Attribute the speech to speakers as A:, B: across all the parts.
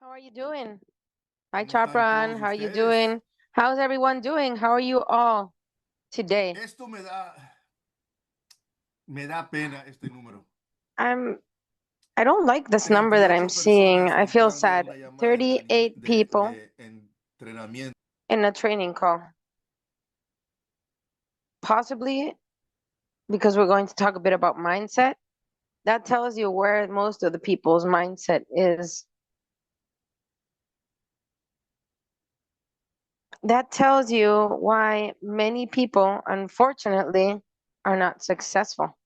A: How are you doing? Hi,
B: ¿Cómo están
A: Chapran.
B: todos
A: How are you
B: ustedes?
A: doing? How's everyone doing? How are you all today?
B: Esto me da pena este número.
A: I'm I don't like this number that I'm
B: 38
A: seeing.
B: personas
A: I feel
B: entrando a
A: sad.
B: una llamada
A: 38 people
B: de entrenamiento.
A: in a training call. Possibly because we're going to talk a bit about mindset. That tells you where most of the people's mindset is. That tells you why many people, unfortunately, are not successful.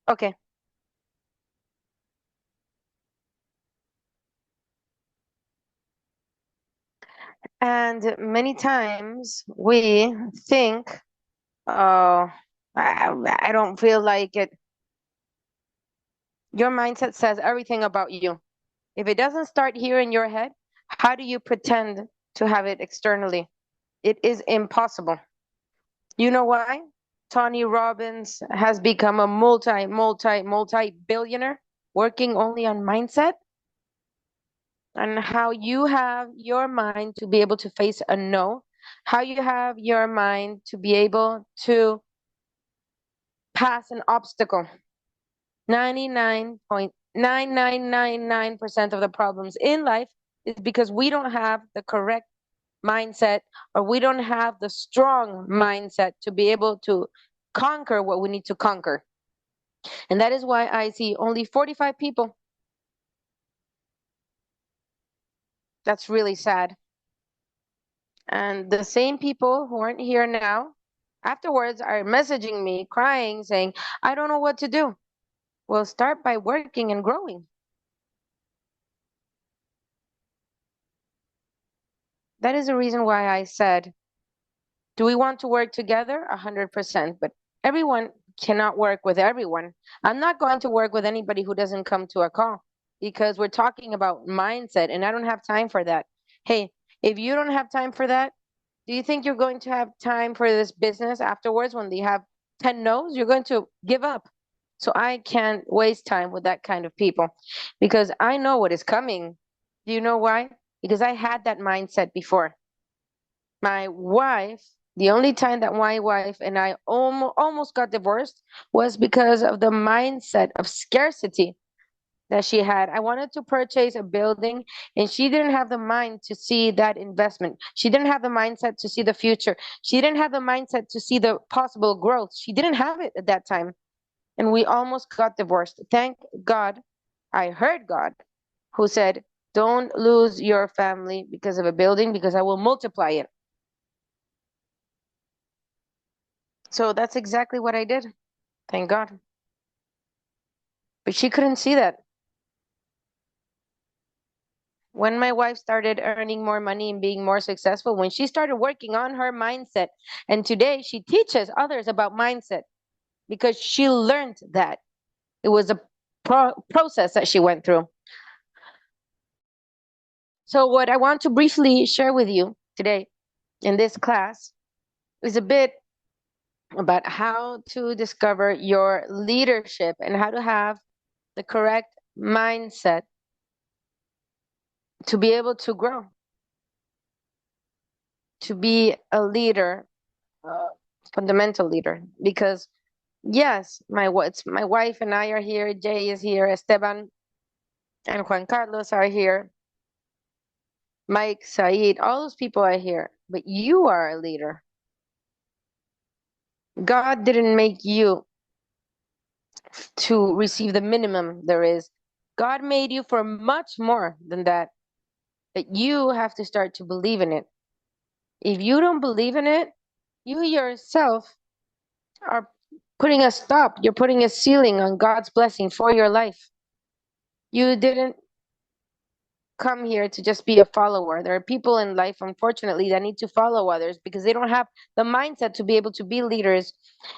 A: Okay. And many times we think, oh, I don't feel like it. Your mindset says everything about you. If it doesn't start here in your head, how do you pretend to have it externally? It is impossible. You know why? Tony Robbins has become a multi billionaire working only on mindset and how you have your mind to be able to face a no, how you have your mind to be able to pass an obstacle. 99.9999% of the problems in life is because we don't have the correct mindset or we don't have the strong mindset to be able to conquer what we need to conquer. And that is why I see only 45 people. That's really sad. And the same people who aren't here now afterwards are messaging me, crying, saying, I don't know what to do. Well, start by working and growing. That is the reason why I said, do we want to work together? 100%. But everyone cannot work with everyone. I'm not going to work with anybody who doesn't come to a call because we're talking about mindset and I don't have time for that. Hey, if you don't have time for that, do you think you're going to have time for this business afterwards when they have 10 no's? You're going to give up. So I can't waste time with that kind of people because I know what is coming. Do you know why? Because I had that mindset before. My wife, the only time that my wife and I almost got divorced was because of the mindset of scarcity that she had. I wanted to purchase a building and she didn't have the mind to see that investment. She didn't have the mindset to see the future. She didn't have the mindset to see the possible growth. She didn't have it at that time. And we almost got divorced. Thank God I heard God who said, don't lose your family because of a building because I will multiply it. So that's exactly what I did. Thank God. But she couldn't see that. When my wife started earning more money and being more successful, when she started working on her mindset, and today she teaches others about mindset because she learned that it was a process that she went through. So, what I want to briefly share with you today in this class is a bit about how to discover your leadership and how to have the correct mindset to be able to grow, to be a leader, fundamental leader. Because yes, my wife and I are here. Jay is here. Esteban and Juan Carlos are here. Mike, Said, all those people are here. But you are a leader. God didn't make you to receive the minimum there is. God made you for much more than that. But you have to start to believe in it. If you don't believe in it, you yourself are putting a stop. You're putting a ceiling on God's blessing for your life. You didn't come here to just be a follower. There are people in life, unfortunately, that need to follow others because they don't have the mindset to be able to be leaders.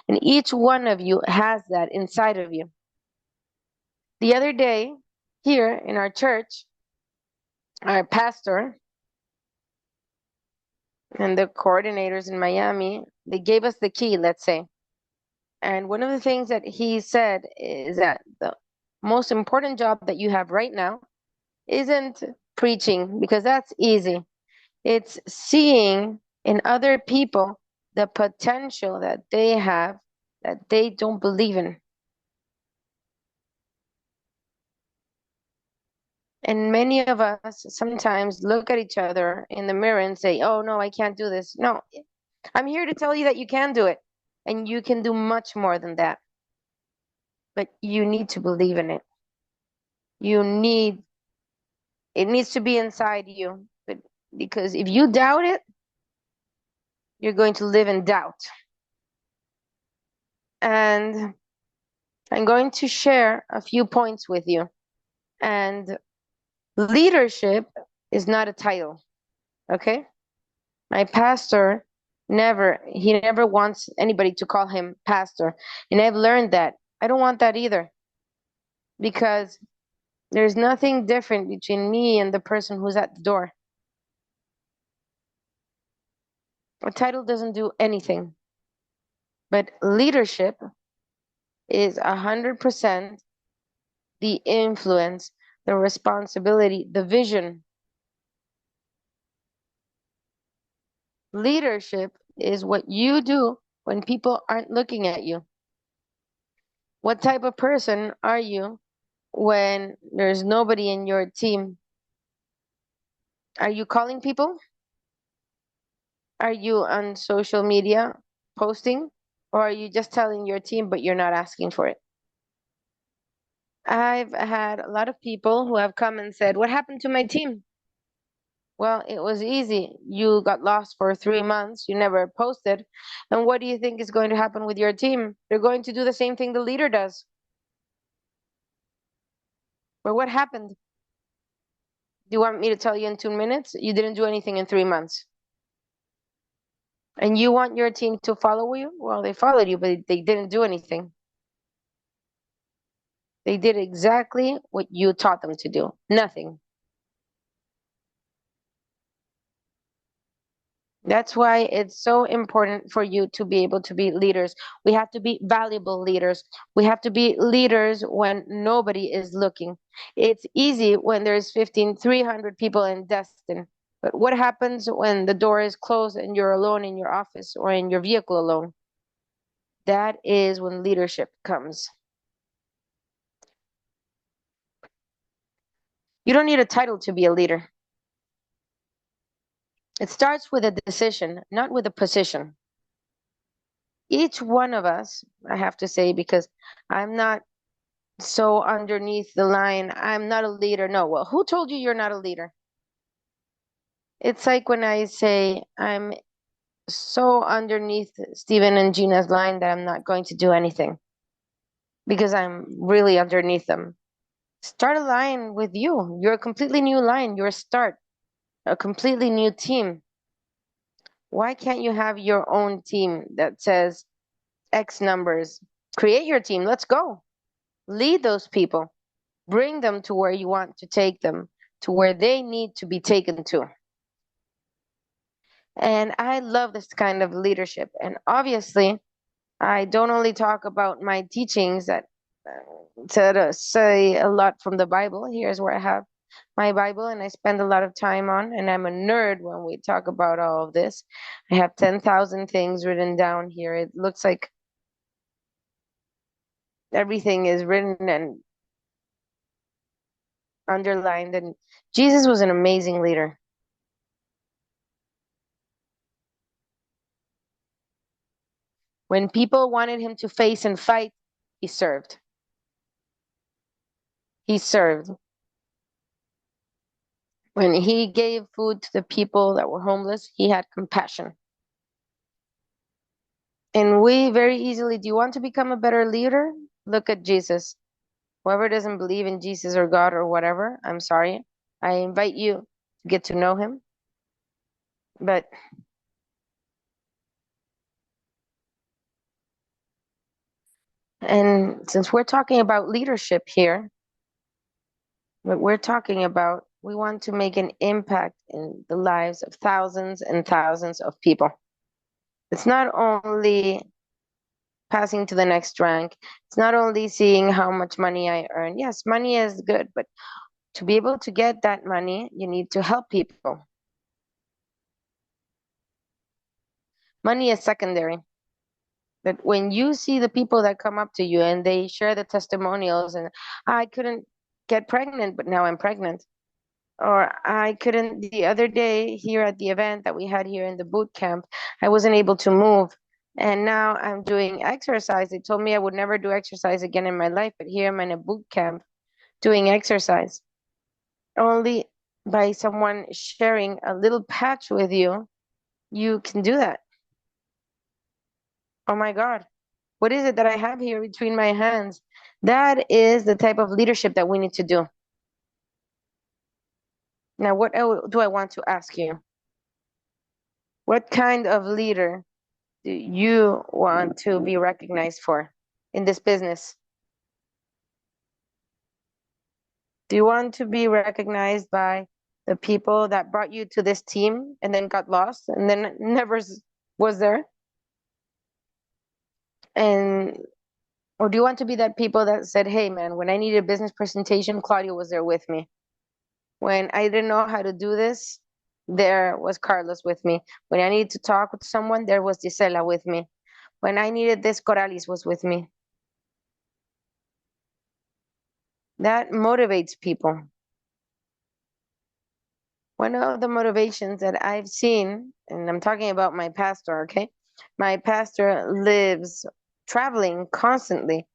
A: And each one of you has that inside of you. The other day, here in our church, our pastor and the coordinators in Miami, they gave us the key, let's say. And one of the things that he said is that most important job that you have right now isn't preaching, because that's easy. It's seeing in other people the potential that they have that they don't believe in. And many of us sometimes look at each other in the mirror and say, oh, no, I can't do this. No, I'm here to tell you that you can do it. And you can do much more than that. But you need to believe in it. It needs to be inside you. But because if you doubt it, you're going to live in doubt. And I'm going to share a few points with you. And leadership is not a title, okay? My pastor he never wants anybody to call him pastor. And I've learned that. I don't want that either. Because there's nothing different between me and the person who's at the door. A title doesn't do anything. But leadership is 100% the influence, the responsibility, the vision. Leadership is what you do when people aren't looking at you. What type of person are you when there's nobody in your team? Are you calling people? Are you on social media posting? Or are you just telling your team but you're not asking for it? I've had a lot of people who have come and said, what happened to my team? Well, it was easy. You got lost for 3 months. You never posted. And what do you think is going to happen with your team? They're going to do the same thing the leader does. But what happened? Do you want me to tell you in 2 minutes? You didn't do anything in 3 months. And you want your team to follow you? Well, they followed you, but they didn't do anything. They did exactly what you taught them to do. Nothing. That's why it's so important for you to be able to be leaders. We have to be valuable leaders. We have to be leaders when nobody is looking. It's easy when there's 300 people in Destin. But what happens when the door is closed and you're alone in your office or in your vehicle alone? That is when leadership comes. You don't need a title to be a leader. It starts with a decision, not with a position. Each one of us, I have to say, because I'm not so underneath the line, I'm not a leader. No, well, who told you you're not a leader? It's like when I say I'm so underneath Stephen and Gina's line that I'm not going to do anything because I'm really underneath them. Start a line with you. You're a completely new line. You're a start, a completely new team. Why can't you have your own team that says X numbers? Create your team. Let's go. Lead those people. Bring them to where you want to take them, to where they need to be taken to. And I love this kind of leadership. And obviously, I don't only talk about my teachings that say a lot from the Bible. Here's where I have my Bible and I spend a lot of time on, and I'm a nerd when we talk about all of this. I have 10,000 things written down here. It looks like everything is written and underlined, and Jesus was an amazing leader. When people wanted him to face and fight, he served. He served. When he gave food to the people that were homeless, he had compassion. And we very easily, do you want to become a better leader? Look at Jesus. Whoever doesn't believe in Jesus or God or whatever, I'm sorry. I invite you to get to know him. But and since we're talking about leadership here, what we're talking about, we want to make an impact in the lives of thousands and thousands of people. It's not only passing to the next rank. It's not only seeing how much money I earn. Yes, money is good, but to be able to get that money, you need to help people. Money is secondary. But when you see the people that come up to you and they share the testimonials, and I couldn't get pregnant, but now I'm pregnant. Or I couldn't, the other day here at the event that we had here in the boot camp, I wasn't able to move. And now I'm doing exercise. They told me I would never do exercise again in my life, but here I'm in a boot camp doing exercise. Only by someone sharing a little patch with you, you can do that. Oh my God. What is it that I have here between my hands? That is the type of leadership that we need to do. Now, what do I want to ask you? What kind of leader do you want to be recognized for in this business? Do you want to be recognized by the people that brought you to this team and then got lost and then never was there? And or do you want to be that people that said, "Hey, man, when I needed a business presentation, Claudio was there with me. When I didn't know how to do this, there was Carlos with me. When I needed to talk with someone, there was Gisela with me. When I needed this, Corali's was with me." That motivates people. One of the motivations that I've seen, and I'm talking about my pastor, okay? My pastor lives traveling constantly,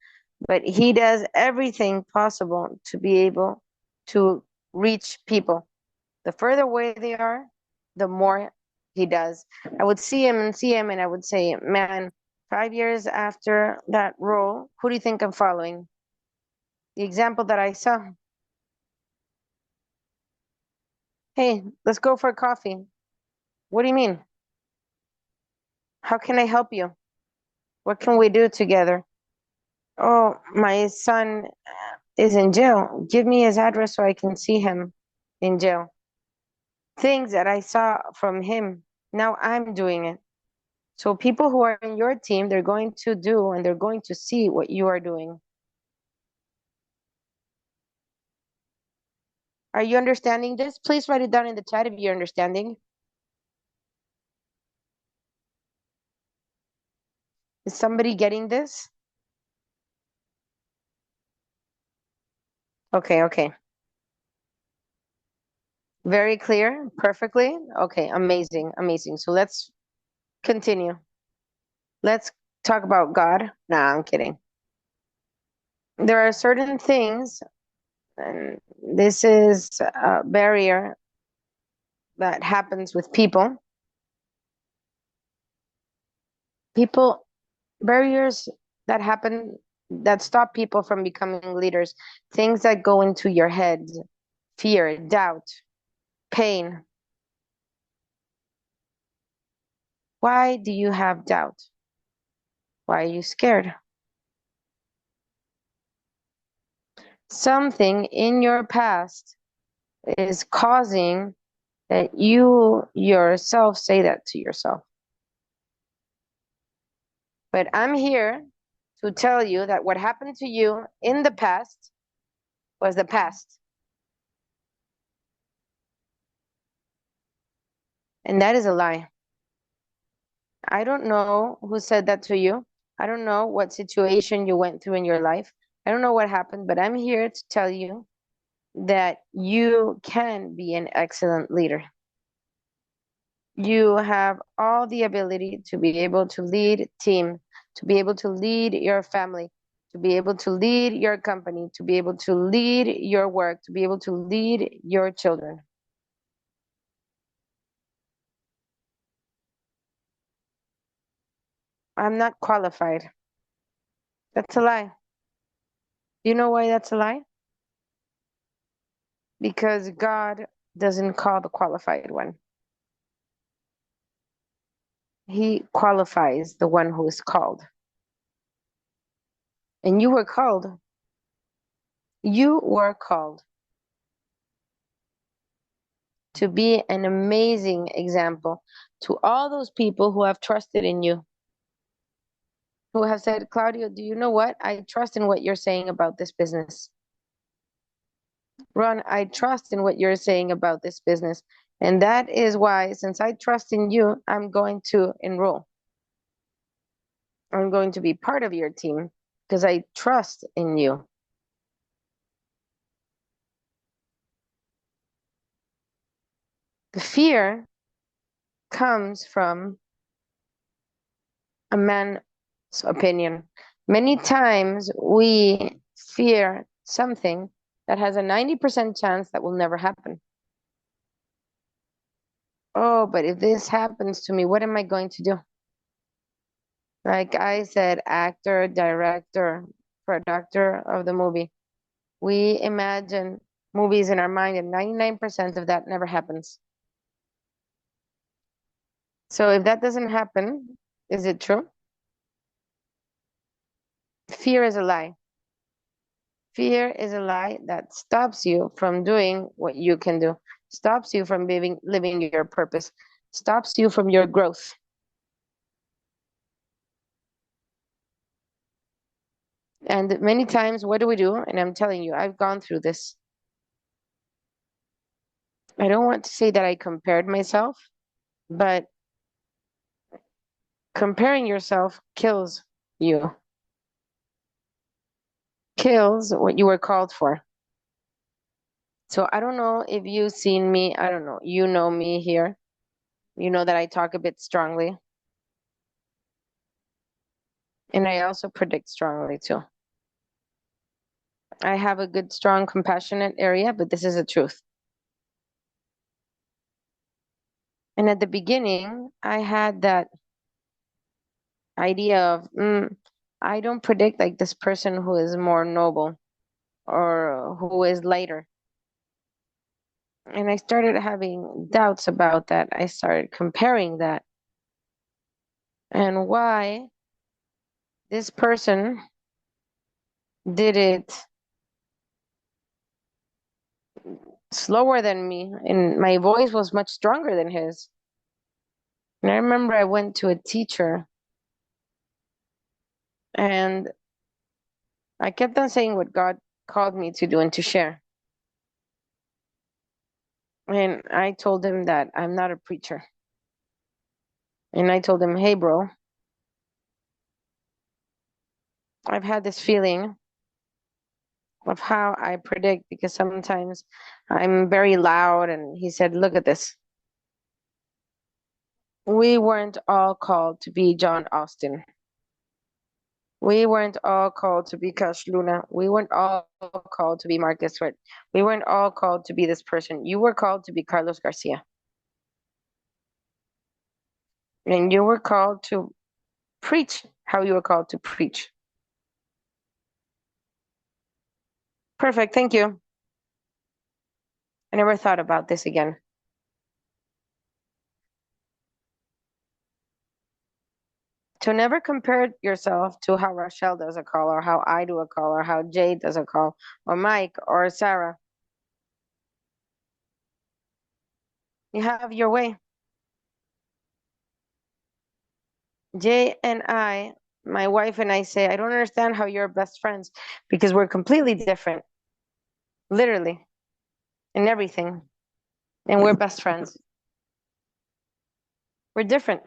A: but he does everything possible to be able to reach people. The further away they are, the more he does. I would see him, and I would say, man, 5 years after that role, who do you think I'm following? The example that I saw. Hey, let's go for coffee. What do you mean? How can I help you? What can we do together? Oh, my son is in jail. Give me his address so I can see him in jail. Things that I saw from him, now I'm doing it. So people who are in your team, they're going to do and they're going to see what you are doing. Are you understanding this? Please write it down in the chat if you're understanding. Is somebody getting this? Okay. Very clear, perfectly. Okay, amazing. So let's continue. Let's talk about God. Nah, I'm kidding. There are certain things, and this is a barrier that happens with people. Barriers that happen that stop people from becoming leaders, things that go into your head, fear, doubt, pain. Why do you have doubt? Why are you scared? Something in your past is causing that you yourself say that to yourself. But I'm here to tell you that what happened to you in the past was the past. And that is a lie. I don't know who said that to you. I don't know what situation you went through in your life. I don't know what happened, but I'm here to tell you that you can be an excellent leader. You have all the ability to be able to lead team, to be able to lead your family, to be able to lead your company, to be able to lead your work, to be able to lead your children. I'm not qualified. That's a lie. You know why that's a lie? Because God doesn't call the qualified one. He qualifies the one who is called. And you were called. You were called to be an amazing example to all those people who have trusted in you. who have said, Claudio, do you know what? I trust in what you're saying about this business. Ron, I trust in what you're saying about this business. And that is why, since I trust in you, I'm going to enroll. I'm going to be part of your team because I trust in you. The fear comes from a man's opinion. Many times we fear something that has a 90% chance that will never happen. Oh, but if this happens to me, what am I going to do? Like I said, actor, director, producer of the movie. We imagine movies in our mind, and 99% of that never happens. So if that doesn't happen, is it true? Fear is a lie. Fear is a lie that stops you from doing what you can do, stops you from living your purpose, stops you from your growth. And many times, what do we do? And I'm telling you, I've gone through this. I don't want to say that I compared myself, but comparing yourself kills you, kills what you were called for. So I don't know if you've seen me. I don't know. You know me here. You know that I talk a bit strongly. And I also predict strongly too. I have a good, strong, compassionate area, but this is the truth. And at the beginning, I had that idea of, I don't predict like this person who is more noble or who is lighter. And I started having doubts about that. I started comparing that. And why this person did it slower than me, and my voice was much stronger than his. And I remember I went to a teacher and I kept on saying what God called me to do and to share. And I told him that I'm not a preacher. And I told him, hey, bro, I've had this feeling of how I predict because sometimes I'm very loud. And he said, look at this. We weren't all called to be John Austin. We weren't all called to be Cash Luna. We weren't all called to be Marcus Sweat. We weren't all called to be this person. You were called to be Carlos Garcia. And you were called to preach how you were called to preach. Perfect. Thank you. I never thought about this again. To never compare yourself to how Rochelle does a call or how I do a call or how Jay does a call or Mike or Sarah. You have your way. Jay and I, my wife and I say, I don't understand how you're best friends because we're completely different, literally, in everything. And we're best friends. We're different.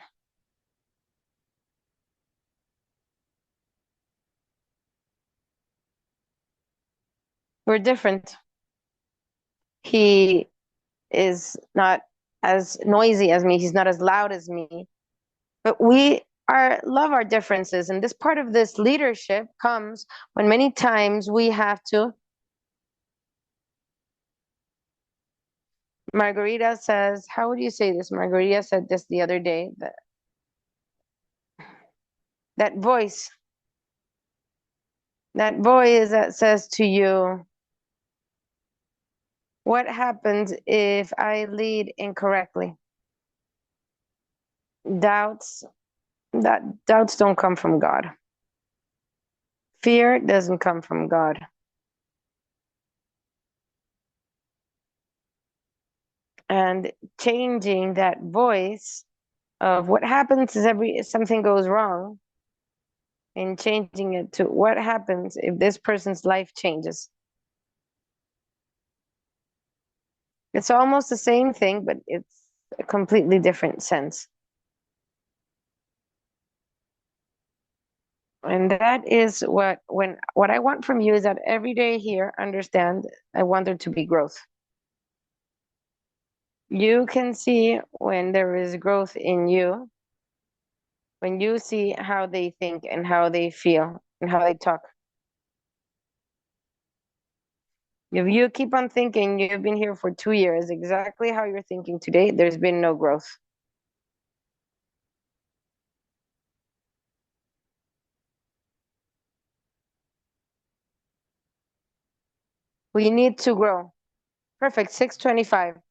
A: We're different. He is not as noisy as me. He's not as loud as me. But we are love our differences. And this part of this leadership comes when many times we have to. Margarita says, how would you say this? Margarita said this the other day, that voice that says to you, what happens if I lead incorrectly? Doubts don't come from God. Fear doesn't come from God. And changing that voice of what happens is something goes wrong and changing it to what happens if this person's life changes. It's almost the same thing, but it's a completely different sense. And that is what I want from you is that every day here, understand, I want there to be growth. You can see when there is growth in you, when you see how they think and how they feel and how they talk. If you keep on thinking you've been here for 2 years, exactly how you're thinking today, there's been no growth. We need to grow. Perfect, 6:25.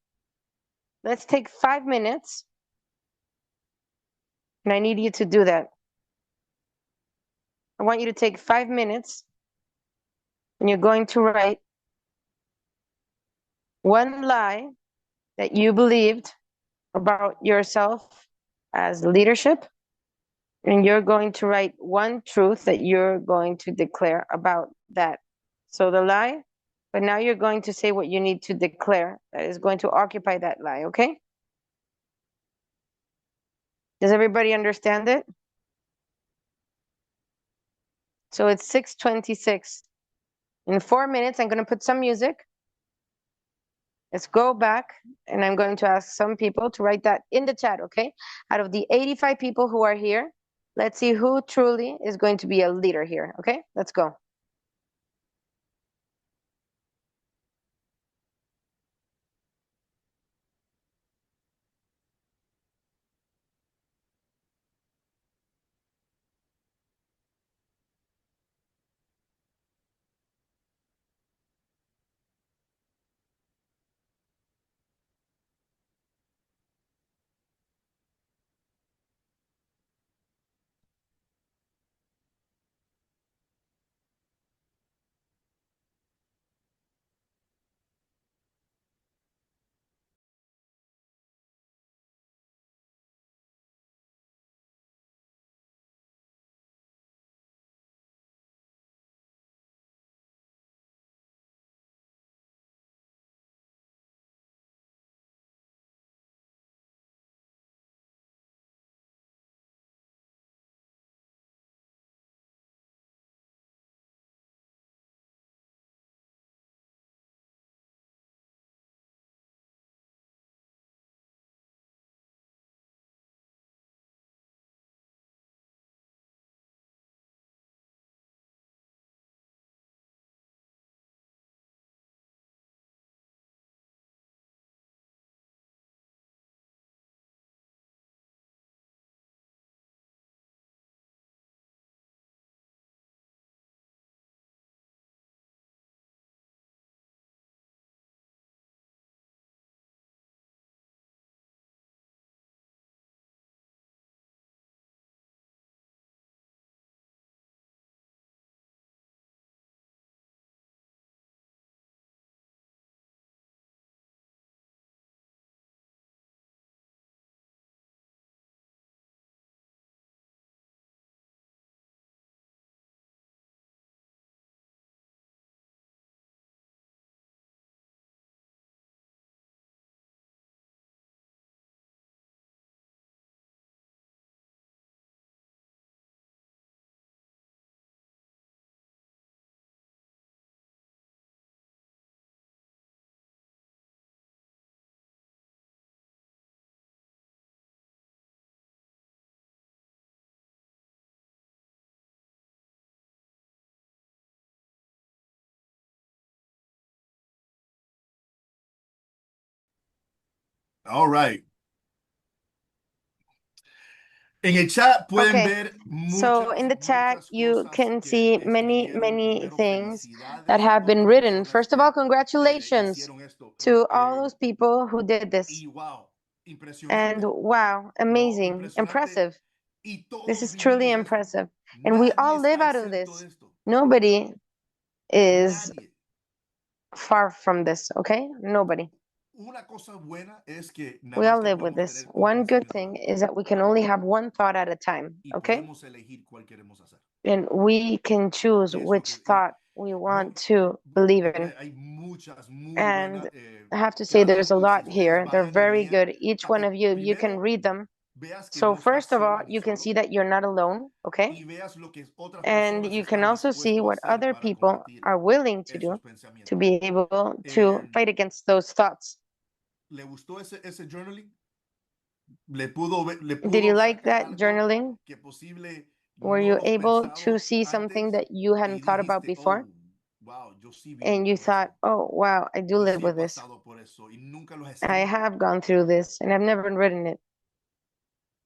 A: Let's take 5 minutes. And I need you to do that. I want you to take 5 minutes and you're going to write one lie that you believed about yourself as leadership. And you're going to write one truth that you're going to declare about that. So the lie, but now you're going to say what you need to declare that is going to occupy that lie, okay? Does everybody understand it? So it's 6:26. In 4 minutes, I'm going to put some music. Let's go back and I'm going to ask some people to write that in the chat, okay? Out of the 85 people who are here, let's see who truly is going to be a leader here, okay? Let's go.
B: All right. En el chat pueden
A: Okay,
B: ver
A: so
B: muchas,
A: in the chat,
B: muchas
A: you
B: cosas
A: can
B: que
A: see
B: me
A: many,
B: escribieron.
A: many
B: Primero,
A: things that
B: felicidades a
A: have
B: todas
A: been
B: las
A: written.
B: personas
A: First of all,
B: que
A: congratulations
B: hicieron esto.
A: to all those people who did this.
B: Y wow,
A: And
B: impresionante,
A: wow,
B: ¿no?
A: amazing,
B: Impresionante.
A: impressive.
B: Y
A: This
B: todos
A: is truly
B: vivimos esto.
A: impressive. And we
B: Nadie
A: all live
B: está
A: out of
B: exento
A: this.
B: de esto.
A: Nobody is
B: Nadie.
A: far from this, okay? Nobody.
B: Una cosa buena es que nada
A: We
B: más
A: all
B: que
A: live with
B: podemos
A: this.
B: tener un
A: One good
B: pensamiento a
A: thing
B: la vez.
A: is that we can only have one thought at a time,
B: Y
A: okay?
B: podemos elegir cuál queremos hacer.
A: And we can choose
B: ¿Qué es lo
A: which
B: que
A: thought we want
B: no,
A: to believe
B: porque
A: in.
B: hay muchas muy
A: And
B: buenas.
A: I have to say,
B: Cada
A: there's a
B: uno, si
A: lot
B: ustedes
A: here. They're
B: vayan y
A: very
B: lean,
A: good. Each one of you, if you can
B: primero
A: read them.
B: veas que
A: So
B: no estás
A: first of all,
B: sola ni
A: you can
B: solo
A: see that you're not alone, okay?
B: y veas lo que otras
A: And
B: personas
A: you can
B: están
A: also see
B: dispuestos a
A: what
B: hacer
A: other
B: para
A: people
B: combatir
A: are willing to
B: esos
A: do
B: pensamientos.
A: to be able to
B: And
A: fight against those thoughts.
B: ¿Le gustó ese journaling? ¿Le pudo, le
A: Did you
B: pudo
A: like
B: sacar
A: that
B: algo
A: journaling?
B: que posible
A: Were
B: no
A: you
B: lo
A: able to
B: pensado
A: see something
B: antes
A: that you
B: y
A: hadn't thought about
B: dijiste,
A: before?
B: oh, wow, yo sí vivo
A: And you
B: con
A: thought,
B: esto.
A: oh, wow, I do
B: Yo
A: live
B: sí he
A: with this.
B: pasado por eso y nunca lo he
A: I
B: escrito.
A: have gone through this and I've never written it.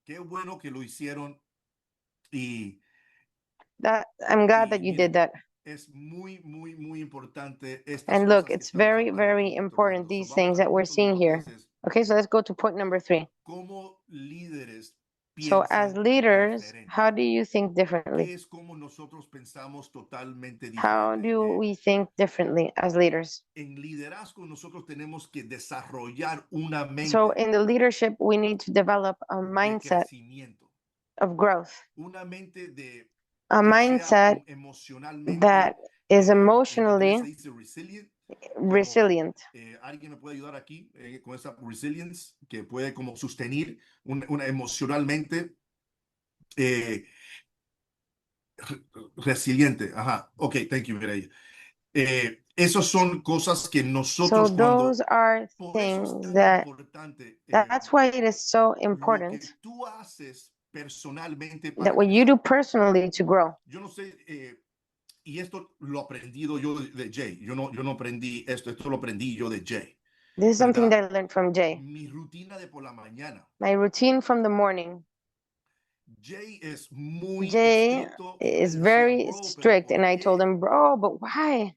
B: Qué bueno que lo hicieron y,
A: I'm glad
B: y
A: that you did
B: miren,
A: that.
B: es muy, muy, muy importante estas
A: And look,
B: cosas que
A: it's
B: estamos
A: very,
B: ahorita
A: very
B: aquí
A: important,
B: tocando. So,
A: these
B: vamos
A: things
B: al
A: that we're
B: punto
A: seeing
B: número
A: here.
B: 3, es
A: Okay, so let's go to point number 3.
B: cómo líderes
A: So as
B: piensan
A: leaders,
B: diferente.
A: how do you think differently?
B: ¿Qué es como nosotros pensamos totalmente
A: How
B: diferente?
A: do we think differently as leaders?
B: En liderazgo nosotros tenemos que desarrollar una
A: So
B: mente
A: in the leadership, we need to develop a
B: de
A: mindset
B: crecimiento,
A: of growth,
B: una mente de
A: a
B: que sea
A: mindset that
B: emocionalmente,
A: is
B: en inglés
A: emotionally
B: se dice resilient, como
A: resilient.
B: alguien me puede ayudar aquí con esa resilience, que puede como sostener una emocionalmente eh, resiliente. Ajá, ok, thank you, Mireia. Esas son cosas que
A: So
B: nosotros
A: those
B: cuando,
A: are
B: por eso es
A: things
B: tan
A: that
B: importante
A: that's why it is so
B: lo
A: important
B: que tú haces personalmente
A: that
B: para
A: what you do
B: crecer.
A: personally to grow.
B: Yo no sé, y esto lo he aprendido yo de Jay, yo no aprendí esto lo aprendí yo de Jay,
A: This is something
B: ¿verdad?
A: that I learned from Jay.
B: Mi rutina de por la mañana.
A: My routine from the morning.
B: Jay es muy
A: Jay
B: estricto y yo le
A: is
B: decía,
A: very
B: bro, pero
A: strict, and
B: ¿por
A: I told
B: qué?
A: him, bro, but why?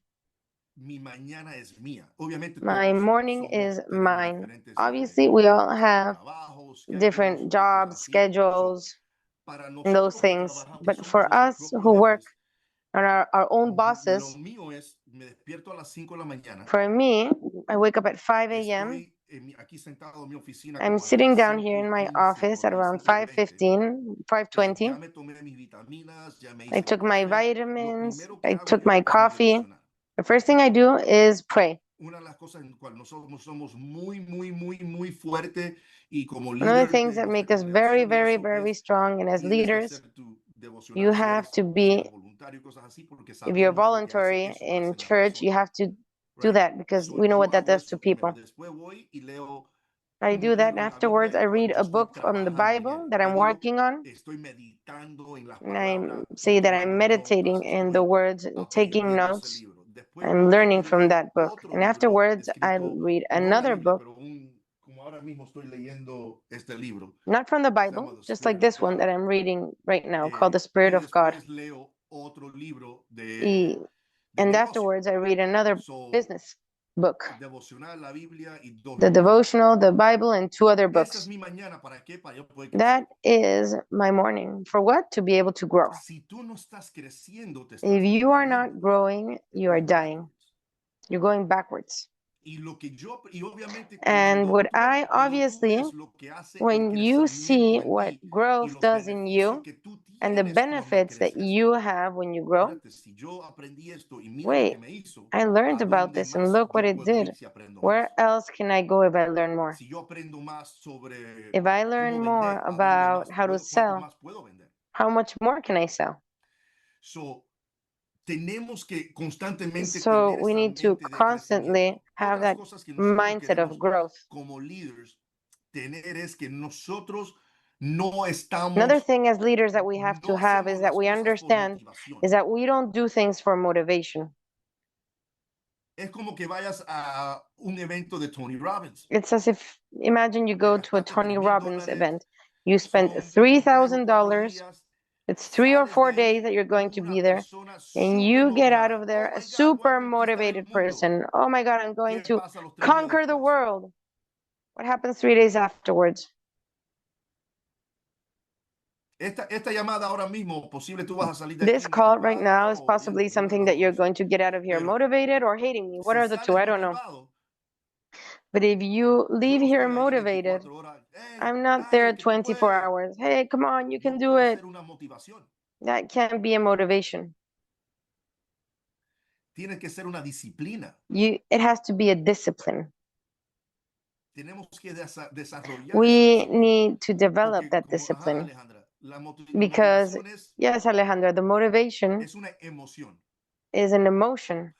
B: Mi mañana es mía. Obviamente
A: My
B: todos
A: morning is
B: tenemos
A: mine.
B: diferentes
A: Obviously, we all
B: sí,
A: have
B: trabajos, schedules
A: different
B: y cosas
A: jobs,
B: así. So,
A: schedules,
B: para
A: and those
B: nosotros que
A: things.
B: trabajamos, que
A: But
B: somos
A: for
B: nuestros
A: us
B: propios
A: who work
B: jefes,
A: on our own
B: lo
A: bosses,
B: mío es, me despierto a las 5 de la mañana,
A: for me, I wake up at 5 a.m.
B: estoy aquí sentado en mi oficina
A: I'm
B: como hasta
A: sitting down here in my
B: 5:15,
A: office
B: por
A: at
B: ahí
A: around
B: 5:20.
A: 5:15,
B: Ya
A: 5:20.
B: me tomé mis vitaminas, ya me
A: I
B: hice mi
A: took my
B: café. Lo
A: vitamins,
B: primero que
A: I
B: hago
A: took
B: yo
A: my
B: es mi
A: coffee.
B: devocional.
A: The first thing I do is pray.
B: Una de las cosas en las cuales nosotros somos muy, muy, muy, muy fuerte y como
A: One of the
B: líder
A: things
B: de
A: that
B: nuestra
A: make us very,
B: congregación y
A: very,
B: eso
A: very
B: es,
A: strong, and as
B: tienes que
A: leaders,
B: hacer tu
A: you
B: devocional
A: have to
B: si
A: be,
B: eres voluntario y cosas así, porque
A: if you're
B: sabemos lo que hace
A: voluntary
B: eso
A: in
B: hace en la
A: church, you
B: persona,
A: have to do
B: right?
A: that because
B: So,
A: we know
B: yo
A: what that
B: hago
A: does to
B: eso primero.
A: people.
B: Después voy y leo
A: I
B: un
A: do that, and
B: libro de la
A: afterwards,
B: Biblia
A: I
B: en cual
A: read
B: yo
A: a
B: estoy
A: book from the
B: trabajando en
A: Bible
B: él.
A: that
B: Te
A: I'm
B: digo,
A: working on,
B: estoy meditando en las
A: and I
B: palabras y
A: say that I'm
B: tomando
A: meditating
B: notas,
A: in the
B: estoy
A: words and taking
B: viendo ese
A: notes.
B: libro. Después
A: I'm
B: voy
A: learning
B: y
A: from
B: leo
A: that book.
B: otro
A: And
B: libro
A: afterwards, I
B: escrito,
A: read
B: no la
A: another
B: Biblia,
A: book,
B: pero como ahora mismo estoy leyendo este libro,
A: not from the
B: se llama
A: Bible,
B: The
A: just like
B: Spirit of
A: this one
B: God.
A: that I'm reading right now called The
B: Y
A: Spirit of God.
B: después leo otro libro
A: Y,
B: de
A: and
B: negocio.
A: afterwards, I read another
B: So,
A: business book,
B: devocional, la Biblia y dos
A: the
B: libros.
A: devotional, the Bible, and 2 other
B: Esa es
A: books.
B: mi mañana, ¿para qué? Para yo poder crecer.
A: That is my morning. For what? To be able to grow.
B: Si tú no estás creciendo, te estás
A: If you are
B: muriendo.
A: not growing, you are
B: Going
A: dying.
B: backwards.
A: You're going backwards.
B: Y obviamente
A: And what I
B: cuando tú
A: obviously,
B: ves lo que hace el
A: when you see
B: crecimiento en
A: what
B: ti y
A: growth
B: los
A: does in
B: beneficios
A: you
B: que tú
A: and the
B: tienes cuando
A: benefits that
B: creces.
A: you have when you grow,
B: Espérate, si yo aprendí esto y mira lo
A: wait,
B: que me hizo,
A: I learned
B: ¿a
A: about
B: dónde
A: this and
B: más
A: look what
B: yo
A: it
B: puedo
A: did.
B: ir si aprendo
A: Where
B: más?
A: else can I go if I learn more?
B: Si yo aprendo más sobre
A: If I
B: cómo
A: learn more
B: vender, ¿a dónde
A: about
B: más
A: how to
B: cuánto
A: sell,
B: más puedo vender?
A: how much more can I sell?
B: So, tenemos que constantemente
A: So
B: tener
A: we
B: esa
A: need to
B: mente de
A: constantly
B: crecimiento.
A: have
B: Otras
A: that
B: cosas que nosotros
A: mindset
B: queremos
A: of growth.
B: como líderes tener es que nosotros no
A: Another
B: estamos,
A: thing as leaders that we have
B: no
A: to have is
B: hacemos
A: that
B: las
A: we
B: cosas por
A: understand
B: motivación.
A: is that we don't do things for motivation.
B: Es como que vayas a un evento de Tony Robbins.
A: It's as if, imagine you
B: Te
A: go to a
B: gastaste
A: Tony Robbins
B: $3,000,
A: event. You spend
B: son 3 o 4
A: $3,000.
B: días,
A: It's 3 or 4
B: sales de
A: days
B: ahí
A: that you're going to
B: una
A: be there,
B: persona
A: and
B: súper
A: you get out
B: motivada.
A: of
B: Oh
A: there a
B: my God, voy a
A: super
B: conquistar el
A: motivated
B: mundo.
A: person. Oh my God, I'm going
B: ¿Qué
A: to
B: pasa los 3 días
A: conquer the
B: después?
A: world. What happens 3 days afterwards?
B: Esta llamada ahora mismo, posible tú vas a salir de
A: This
B: aquí
A: call right now
B: motivada
A: is
B: o
A: possibly
B: una de
A: something
B: las
A: that
B: dos
A: you're
B: cosas.
A: going to get out of here
B: Pero
A: motivated or hating me. What
B: si
A: are the two?
B: sales
A: I don't know.
B: motivado,
A: But if you
B: yo
A: leave
B: no
A: here
B: estoy ahí
A: motivated,
B: 24 horas. Hey,
A: I'm not there
B: dale, que tú
A: 24
B: puedes.
A: hours. Hey, come on, you can
B: No
A: do
B: puede
A: it.
B: ser una motivación.
A: That can't be a motivation.
B: Tiene que ser una disciplina.
A: It has to be a discipline.
B: Tenemos que desarrollar esa
A: We
B: disciplina.
A: need to develop
B: Porque
A: that
B: como,
A: discipline
B: Alejandra, la
A: because,
B: motivación
A: yes, Alejandra, the motivation
B: es una emoción.
A: is an emotion.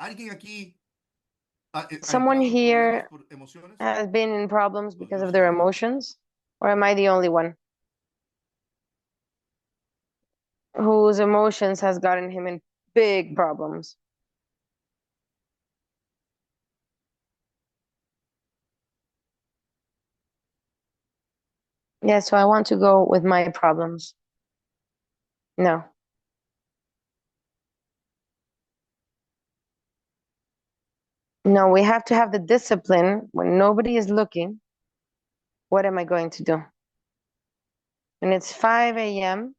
B: ¿Alguien aquí ha
A: Someone
B: entrado en problemas
A: here
B: por emociones?
A: has been in problems because
B: Yo
A: of
B: soy
A: their
B: el único.
A: emotions, or am I the only one whose emotions has gotten him in big problems? Yeah, so I want to go with my problems. No. No, we have to have the discipline when nobody is looking. What am I going to do? And it's 5 a.m.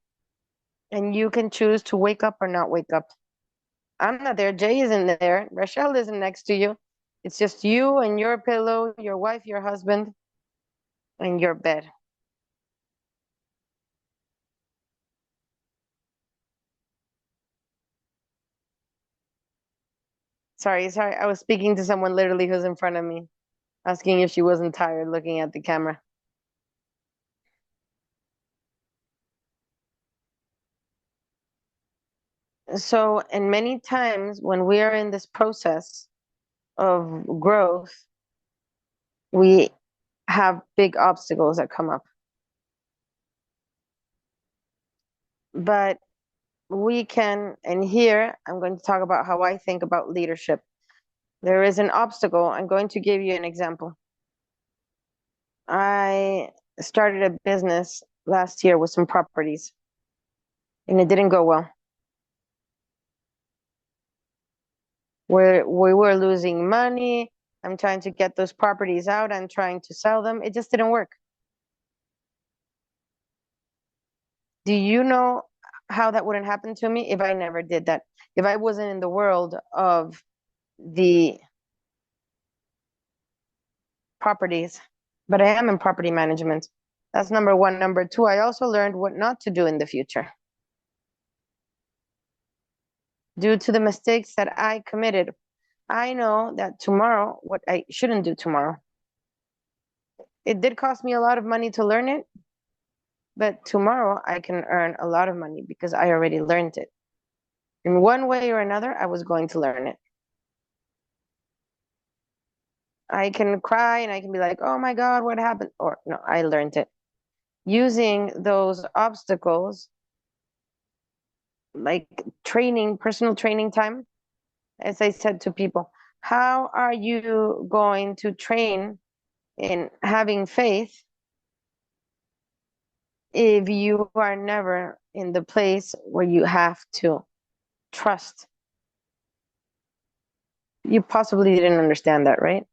A: and you can choose to wake up or not wake up. I'm not there. Jay isn't there. Rachel isn't next to you. It's just you and your pillow, your wife, your husband, and your bed. Sorry. I was speaking to someone literally who's in front of me, asking if she wasn't tired looking at the camera. So, and many times when we are in this process of growth, we have big obstacles that come up. But we can, and here I'm going to talk about how I think about leadership. There is an obstacle. I'm going to give you an example. I started a business last year with some properties, and it didn't go well. We were losing money. I'm trying to get those properties out. I'm trying to sell them. It just didn't work. Do you know how that wouldn't happen to me if I never did that? If I wasn't in the world of the properties, but I am in property management. That's number one. Number two, I also learned what not to do in the future due to the mistakes that I committed. I know that tomorrow, what I shouldn't do tomorrow. It did cost me a lot of money to learn it, but tomorrow I can earn a lot of money because I already learned it. In one way or another, I was going to learn it. I can cry and I can be like, oh my God, what happened? Or no, I learned it. Using those obstacles, like training, personal training time, as I said to people, how are you going to train in having faith if you are never in the place where you have to trust? You possibly didn't understand that, right?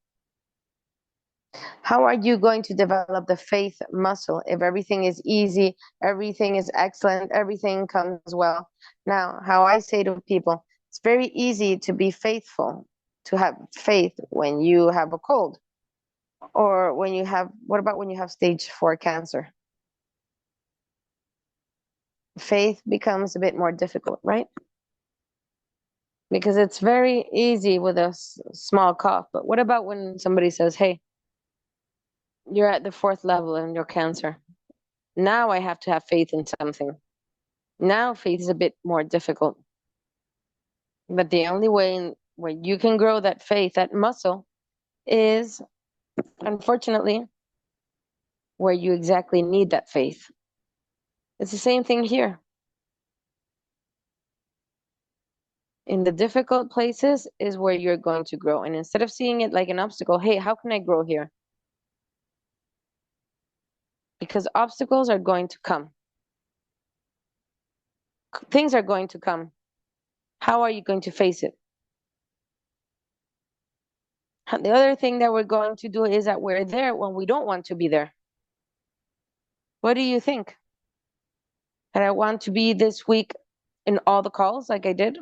A: How are you going to develop the faith muscle if everything is easy, everything is excellent, everything comes well? Now, how I say to people, it's very easy to be faithful, to have faith when you have a cold, or when you have, what about when you have stage 4 cancer? Faith becomes a bit more difficult, right? Because it's very easy with a small cough. But what about when somebody says, hey, you're at the 4th level in your cancer? Now I have to have faith in something. Now faith is a bit more difficult. But the only way where you can grow that faith, that muscle, is unfortunately where you exactly need that faith. It's the same thing here. In the difficult places is where you're going to grow. And instead of seeing it like an obstacle, hey, how can I grow here? Because obstacles are going to come. Things are going to come. How are you going to face it? The other thing that we're going to do is that we're there when we don't want to be there. What do you think? And I want to be this week in all the calls like I did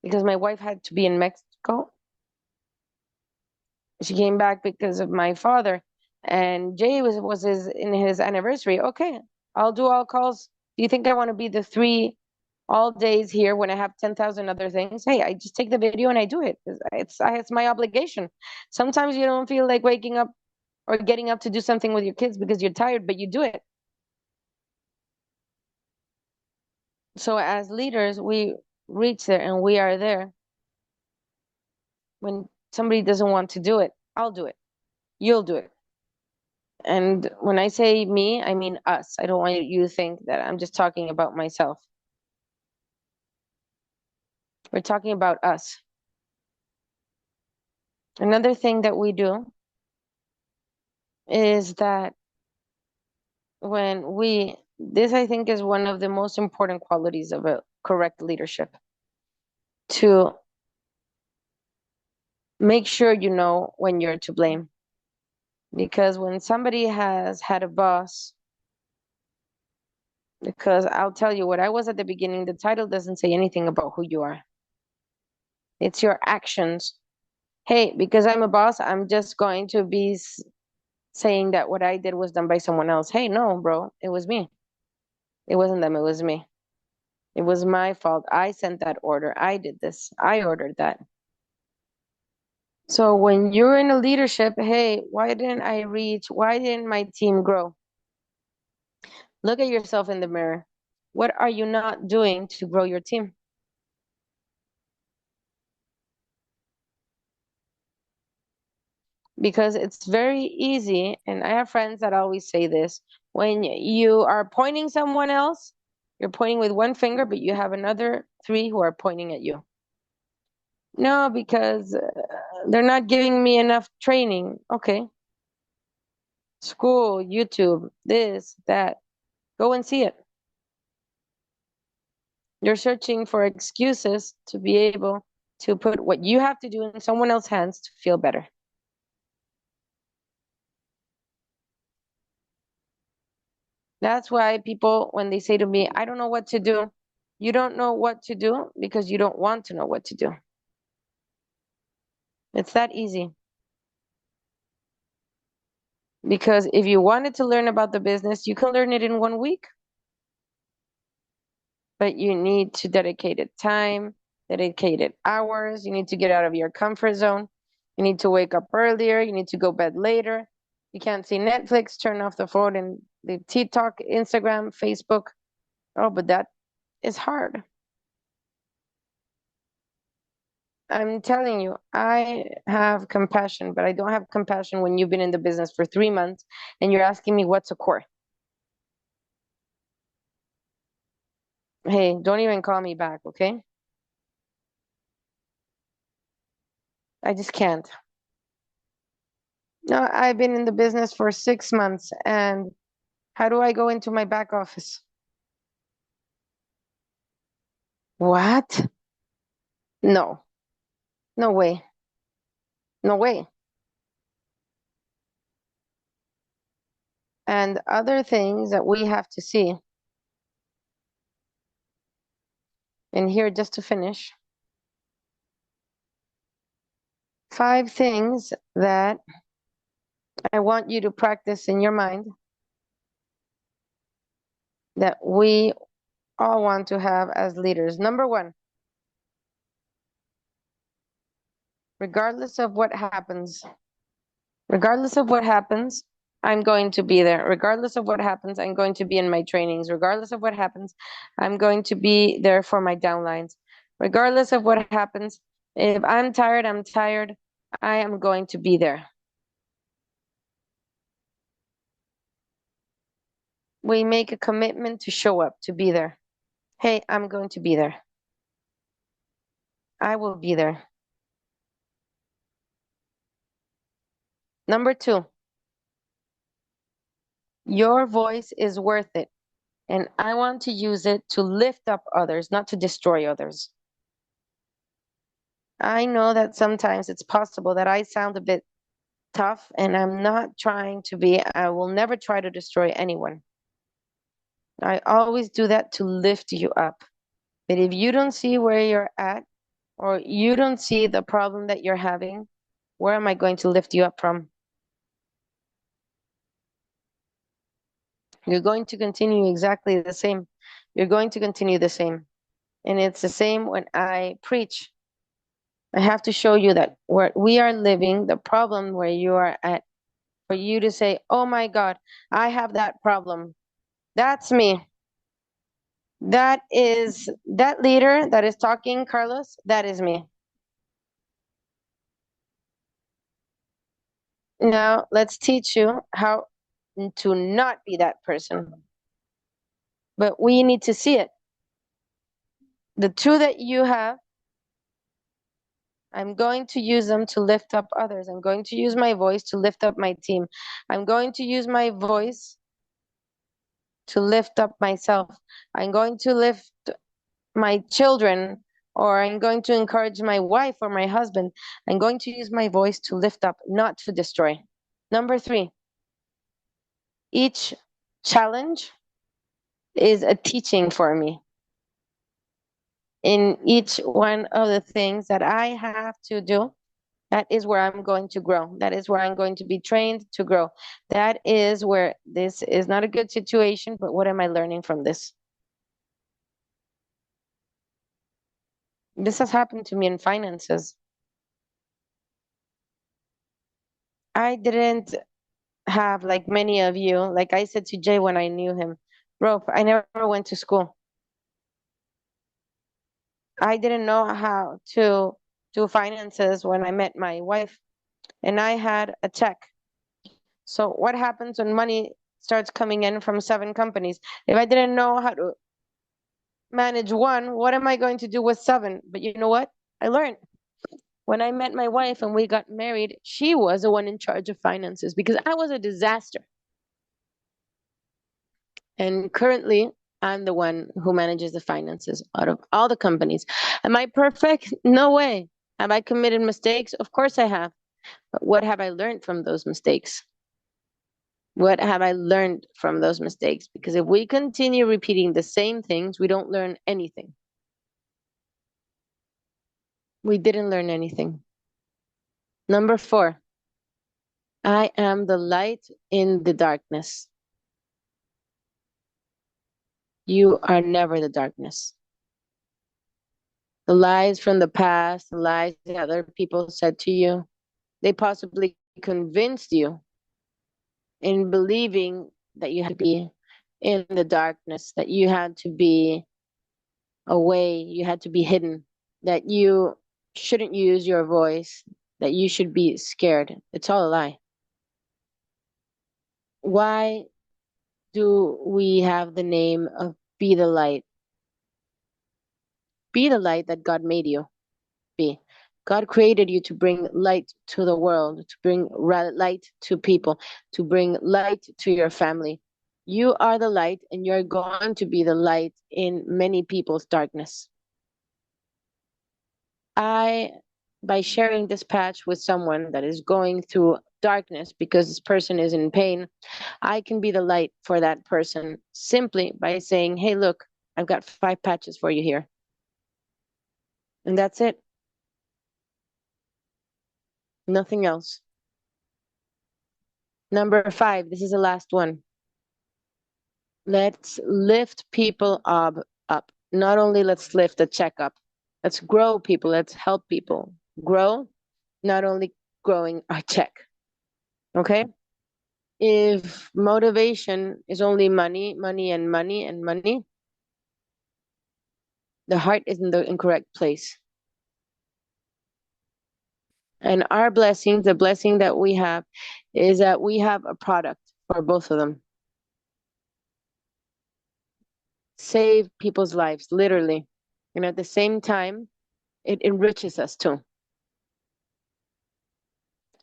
A: because my wife had to be in Mexico. She came back because of my father, and Jay was in his anniversary. Okay, I'll do all calls. Do you think I want to be the 3 all days here when I have 10,000 other things? Hey, I just take the video and I do it. It's my obligation. Sometimes you don't feel like waking up or getting up to do something with your kids because you're tired, but you do it. So as leaders, we reach there and we are there. When somebody doesn't want to do it, I'll do it. You'll do it. And when I say me, I mean us. I don't want you to think that I'm just talking about myself. We're talking about us. Another thing that we do is that this I think is one of the most important qualities of a correct leadership, to make sure you know when you're to blame. Because when somebody has had a boss, because I'll tell you what I was at the beginning, the title doesn't say anything about who you are. It's your actions. Hey, because I'm a boss, I'm just going to be saying that what I did was done by someone else. Hey, no, bro, it was me. It wasn't them, it was me. It was my fault. I sent that order. I did this. I ordered that. So when you're in a leadership, hey, why didn't I reach? Why didn't my team grow? Look at yourself in the mirror. What are you not doing to grow your team? Because it's very easy, and I have friends that always say this, when you are pointing someone else, you're pointing with one finger, but you have another 3 who are pointing at you. No, because they're not giving me enough training. Okay. School, YouTube, this, that. Go and see it. You're searching for excuses to be able to put what you have to do in someone else's hands to feel better. That's why people, when they say to me, I don't know what to do, you don't know what to do because you don't want to know what to do. It's that easy. Because if you wanted to learn about the business, you can learn it in 1 week. But you need to dedicate it time, dedicated hours. You need to get out of your comfort zone. You need to wake up earlier. You need to go bed later. You can't see Netflix, turn off the phone and the TikTok, Instagram, Facebook. Oh, but that is hard. I'm telling you, I have compassion, but I don't have compassion when you've been in the business for 3 months and you're asking me what's a core. Hey, don't even call me back, okay? I just can't. No, I've been in the business for 6 months, and how do I go into my back office? What? No, no way. No way. And other things that we have to see, and here just to finish, 5 things that I want you to practice in your mind that we all want to have as leaders. Number 1, regardless of what happens, I'm going to be there. Regardless of what happens, I'm going to be in my trainings. Regardless of what happens, I'm going to be there for my downlines. Regardless of what happens, if I'm tired, I'm tired. I am going to be there. We make a commitment to show up, to be there. Hey, I'm going to be there. I will be there. Number 2, your voice is worth it. And I want to use it to lift up others, not to destroy others. I know that sometimes it's possible that I sound a bit tough, and I'm not trying to be. I will never try to destroy anyone. I always do that to lift you up. But if you don't see where you're at, or you don't see the problem that you're having, where am I going to lift you up from? You're going to continue exactly the same. You're going to continue the same. And it's the same when I preach. I have to show you that where we are living, the problem where you are at, for you to say, oh my God, I have that problem. That's me. That is that leader that is talking, Carlos, that is me. Now let's teach you how to not be that person. But we need to see it. The two that you have, I'm going to use them to lift up others. I'm going to use my voice to lift up my team. I'm going to use my voice to lift up myself. I'm going to lift my children, or I'm going to encourage my wife or my husband. I'm going to use my voice to lift up, not to destroy. Number 3, each challenge is a teaching for me. In each one of the things that I have to do, that is where I'm going to grow. That is where I'm going to be trained to grow. That is where this is not a good situation, but what am I learning from this? This has happened to me in finances. I didn't have, like many of you, like I said to Jay when I knew him, bro, I never went to school. I didn't know how to do finances when I met my wife, and I had a check. So what happens when money starts coming in from 7 companies? If I didn't know how to manage one, what am I going to do with 7? But you know what? I learned. When I met my wife and we got married, she was the one in charge of finances because I was a disaster. And currently, I'm the one who manages the finances out of all the companies. Am I perfect? No way. Have I committed mistakes? Of course I have. But what have I learned from those mistakes? What have I learned from those mistakes? Because if we continue repeating the same things, we don't learn anything. We didn't learn anything. Number 4, I am the light in the darkness. You are never the darkness. The lies from the past, the lies that other people said to you, they possibly convinced you in believing that you had to be in the darkness, that you had to be away, you had to be hidden, that you shouldn't use your voice, that you should be scared. It's all a lie. Why do we have the name of Be the Light? Be the light that God made you be. God created you to bring light to the world, to bring light to people, to bring light to your family. You are the light, and you're going to be the light in many people's darkness. By sharing this patch with someone that is going through darkness because this person is in pain, I can be the light for that person simply by saying, hey, look, I've got 5 patches for you here. And that's it. Nothing else. Number 5, this is the last one. Let's lift people up. Not only let's lift a check up. Let's grow people. Let's help people grow, not only growing our check. Okay? If motivation is only money, money, and money, and money, the heart is in the incorrect place. And our blessing, the blessing that we have, is that we have a product for both of them. Save people's lives, literally. And at the same time, it enriches us too.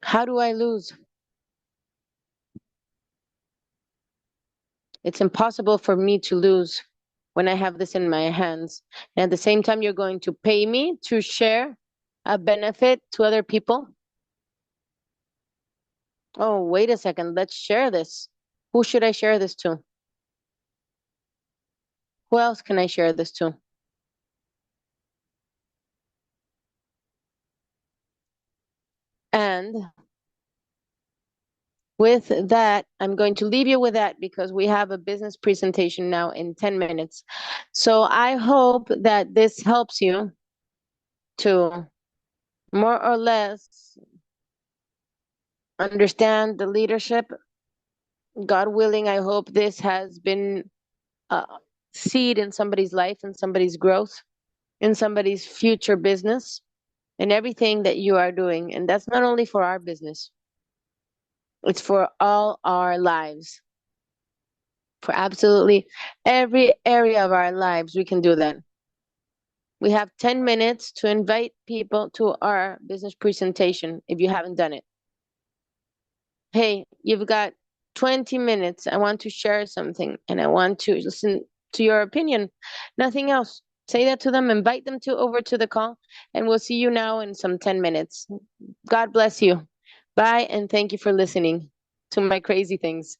A: How do I lose? It's impossible for me to lose when I have this in my hands. And at the same time, you're going to pay me to share a benefit to other people. Oh, wait a second. Let's share this. Who should I share this to? Who else can I share this to? And With that, I'm going to leave you with that because we have a business presentation now in 10 minutes. So I hope that this helps you to more or less understand the leadership. God willing, I hope this has been a seed in somebody's life, in somebody's growth, in somebody's future business, in everything that you are doing. And that's not only for our business, it's for all our lives. For absolutely every area of our lives, we can do that. We have 10 minutes to invite people to our business presentation if you haven't done it. Hey, you've got 20 minutes. I want to share something and I want to listen to your opinion. Nothing else. Say that to them, invite them to over to the call, and we'll see you now in some 10 minutes. God bless you. Bye, and thank you for listening to my crazy things.